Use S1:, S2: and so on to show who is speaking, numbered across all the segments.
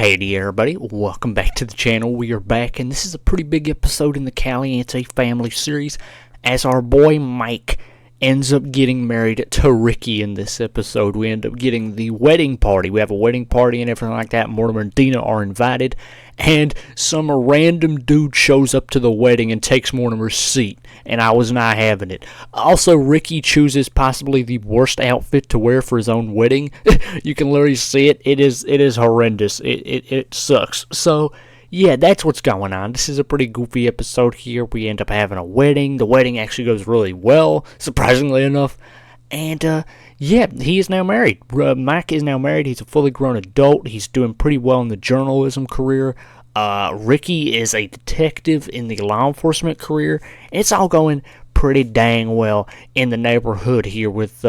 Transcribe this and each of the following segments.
S1: Hey there everybody, welcome back to the channel. We are back and this is a pretty big episode in the Caliente family series as our boy Mike ends up getting married to Ricky in this episode. We end up getting the wedding party. We have a wedding party and everything like that. Mortimer and Dina are invited and some random dude shows up to the wedding and takes Mortimer's seat, and I was not having it. Also, Ricky chooses possibly the worst outfit to wear for his own wedding. You can literally see it. It is horrendous. It sucks. So yeah, that's what's going on. This is a pretty goofy episode here. We end up having a wedding. The wedding actually goes really well, surprisingly enough. And yeah, he is now married. Mike is now married. He's a fully grown adult. He's doing pretty well in the journalism career. Ricky is a detective in the law enforcement career. It's all going pretty dang well in the neighborhood here with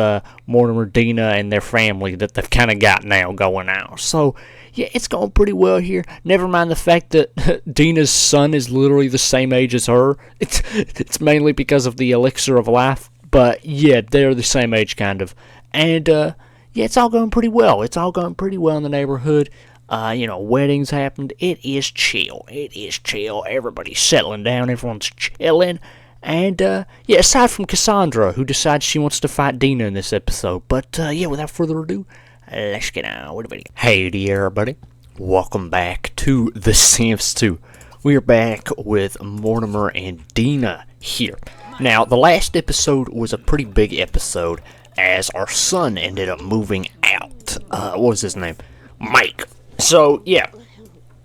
S1: Mortimer, Dina, and their family that they've kind of got now going on. So yeah, it's going pretty well here. Never mind the fact that Dina's son is literally the same age as her. It's mainly because of the elixir of life. But yeah, they're the same age kind of. And yeah, it's all going pretty well. It's all going pretty well in the neighborhood. Weddings happened. It is chill. It is chill. Everybody's settling down. Everyone's chilling. And yeah, aside from Cassandra, who decides she wants to fight Dina in this episode. But yeah, without further ado, let's get on with the video. Hey there, everybody. Welcome back to The Sims 2. We are back with Mortimer and Dina here. Now, the last episode was a pretty big episode as our son ended up moving out. What was his name? Mike. So, yeah,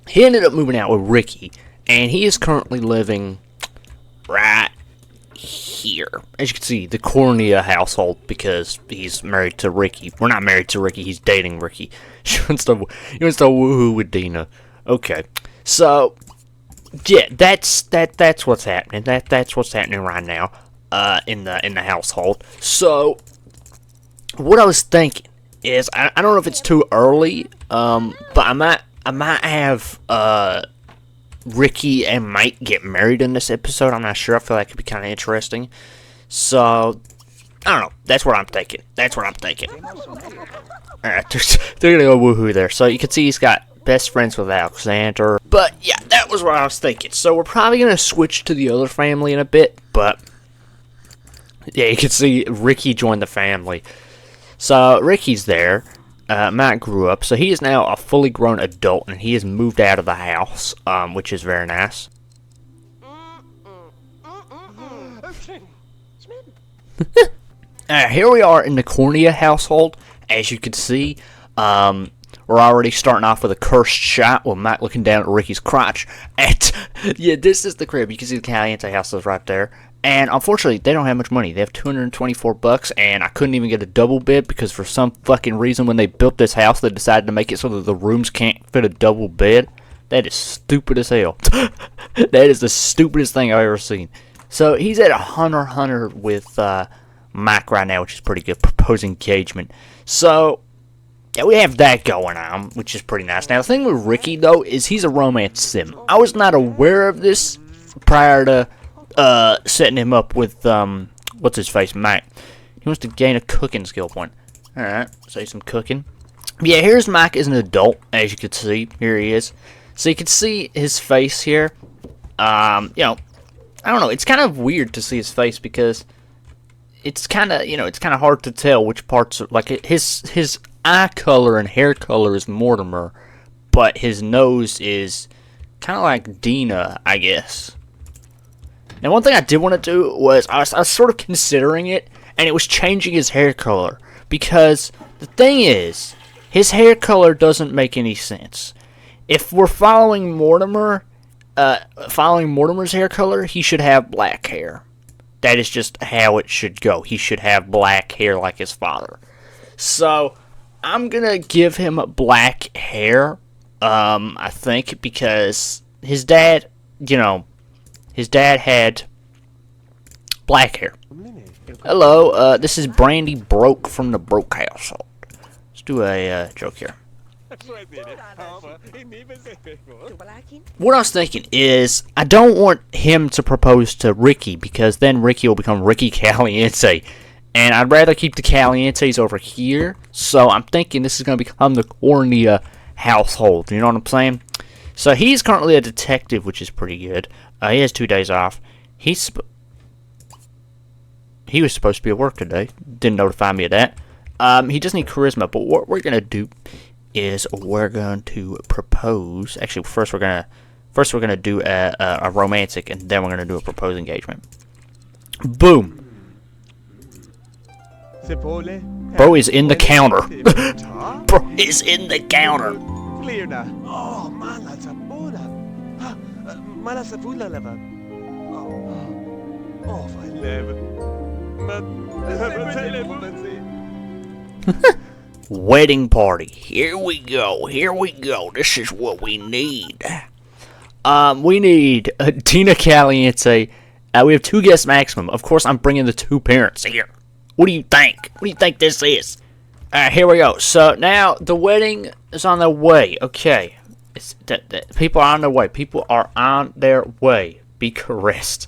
S1: he ended up moving out with Ricky, and he is currently living right here. As you can see, the Cornea household, because he's married to Ricky. We're not married to Ricky, he's dating Ricky. He wants to woohoo with Dina. Okay, so yeah, that's what's happening. That's what's happening right now in the household. So what I was thinking is, I don't know if it's too early, but I might have Ricky and Mike get married in this episode. I'm not sure. I feel like it could be kind of interesting. So I don't know. That's what I'm thinking. Alright, they're gonna go woohoo there. So you can see he's got best friends with Alexander. But yeah, that was what I was thinking. So we're probably gonna switch to the other family in a bit. But yeah, you can see Ricky joined the family. So Ricky's there. Matt grew up, so he is now a fully grown adult, and he has moved out of the house, which is very nice. Here we are in the Cornea household. As you can see, we're already starting off with a cursed shot with Matt looking down at Ricky's crotch. And yeah, this is the crib. You can see the Caliente house is right there. And unfortunately, they don't have much money. They have $224, and I couldn't even get a double bed because for some fucking reason, when they built this house, they decided to make it so that the rooms can't fit a double bed. That is stupid as hell. That is the stupidest thing I've ever seen. So he's at a hunter with Mike right now, which is pretty good. Proposed engagement. So yeah, we have that going on, which is pretty nice. Now the thing with Ricky though is he's a romance sim. I was not aware of this prior to setting him up with, what's his face, Mike. He wants to gain a cooking skill point. Alright, say some cooking. Yeah, here's Mike as an adult, as you can see. Here he is. So you can see his face here. I don't know, it's kind of weird to see his face because it's kind of, it's kind of hard to tell which parts are, like, his eye color and hair color is Mortimer, but his nose is kind of like Dina, I guess. Now, one thing I did want to do was, I was sort of considering it, and it was changing his hair color. Because the thing is, his hair color doesn't make any sense. If we're following Mortimer's hair color, he should have black hair. That is just how it should go. He should have black hair like his father. So, I'm gonna give him black hair, I think, because his dad, his dad had black hair. Hello, this is Brandy Broke from the Broke household. Let's do a joke here. What I was thinking is, I don't want him to propose to Ricky, because then Ricky will become Ricky Caliente. And I'd rather keep the Calientes over here. So I'm thinking this is going to become the Cornea household. You know what I'm saying? So he's currently a detective, which is pretty good. He has 2 days off. He was supposed to be at work today. Didn't notify me of that. He does need charisma, but what we're gonna do is we're going to propose. Actually, first we're gonna do a romantic, and then we're gonna do a propose engagement. Boom. Bro is in the counter. Bro is in the counter. Wedding party. Here we go. Here we go. This is what we need. We need Tina Caliente. We have 2 guests maximum. Of course, I'm bringing the 2 parents here. What do you think? What do you think this is? Here we go. So now the wedding is on their way. Okay, people are on their way. People are on their way. Be caressed.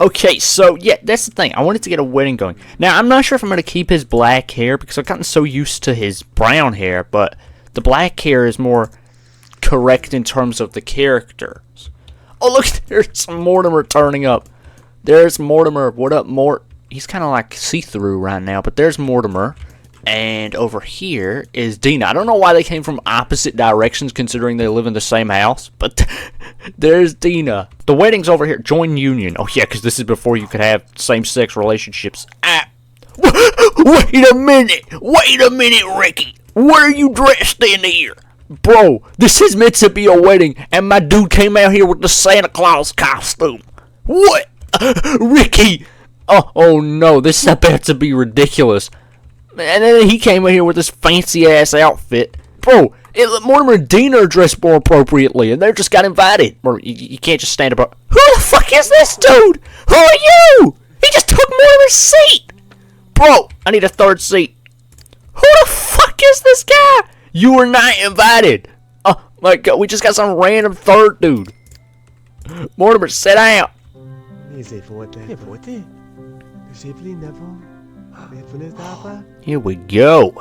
S1: Okay, so yeah, that's the thing. I wanted to get a wedding going. Now, I'm not sure if I'm going to keep his black hair because I've gotten so used to his brown hair, but the black hair is more correct in terms of the characters. Oh, look, there's Mortimer turning up. There's Mortimer. What up, Mort? He's kind of like see-through right now, but there's Mortimer. And over here is Dina. I don't know why they came from opposite directions considering they live in the same house, but there's Dina. The wedding's over here. Join union. Oh, yeah, because this is before you could have same-sex relationships. Wait a minute. Wait a minute, Ricky. What are you dressed in here? Bro, this is meant to be a wedding, and my dude came out here with the Santa Claus costume. What? Ricky. Oh no, this is about to be ridiculous. And then he came in here with this fancy-ass outfit. Bro, Mortimer and Dina are dressed more appropriately, and they just got invited. Or you can't just stand up. Who the fuck is this dude? Who are you? He just took Mortimer's seat. Bro, I need a 3rd seat. Who the fuck is this guy? You were not invited. Oh my god, we just got some random 3rd dude. Mortimer, sit down. Here we go.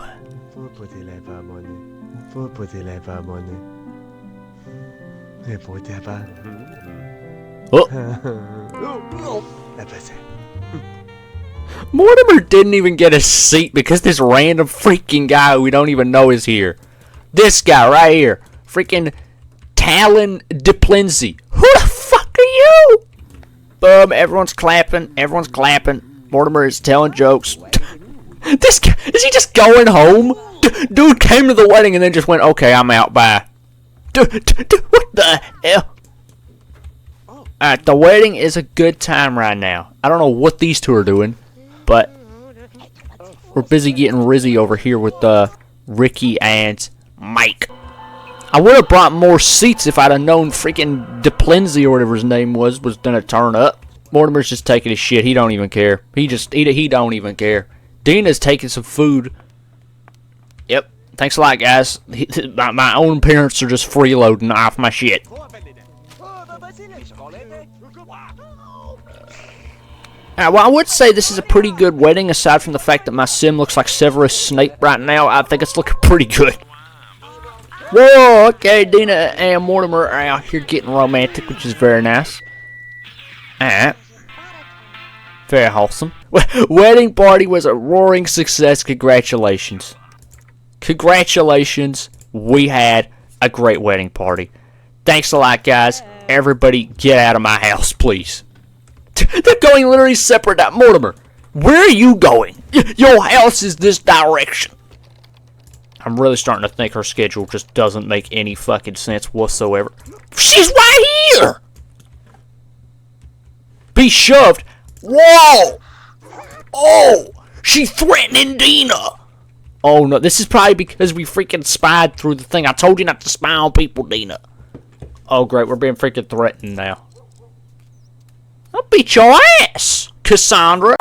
S1: Oh. Mortimer didn't even get a seat because this random freaking guy who we don't even know is here. This guy right here. Freaking Talon DePlenzy. Who the fuck are you? Boom, everyone's clapping. Everyone's clapping. Mortimer is telling jokes. This guy, is he just going home? Dude came to the wedding and then just went, okay, I'm out, bye. Dude, what the hell? Alright, the wedding is a good time right now. I don't know what these 2 are doing, but we're busy getting Rizzy over here with Ricky and Mike. I would have brought more seats if I'd have known freaking DePlenzy or whatever his name was gonna turn up. Mortimer's just taking his shit. He don't even care. He don't even care. Dina's taking some food. Yep. Thanks a lot, guys. My own parents are just freeloading off my shit. Well, I would say this is a pretty good wedding, aside from the fact that my sim looks like Severus Snape right now. I think it's looking pretty good. Whoa, okay, Dina and Mortimer are out here getting romantic, which is very nice. Alright. Very wholesome. Wedding party was a roaring success. Congratulations. Congratulations. We had a great wedding party. Thanks a lot, guys. Everybody get out of my house, please. They're going literally separate. Mortimer, where are you going? Your house is this direction. I'm really starting to think her schedule just doesn't make any fucking sense whatsoever. She's right here! Be shoved. Whoa! Oh! She threatening Dina! Oh no, this is probably because we freaking spied through the thing. I told you not to spy on people, Dina. Oh great, we're being freaking threatened now. I'll beat your ass, Cassandra.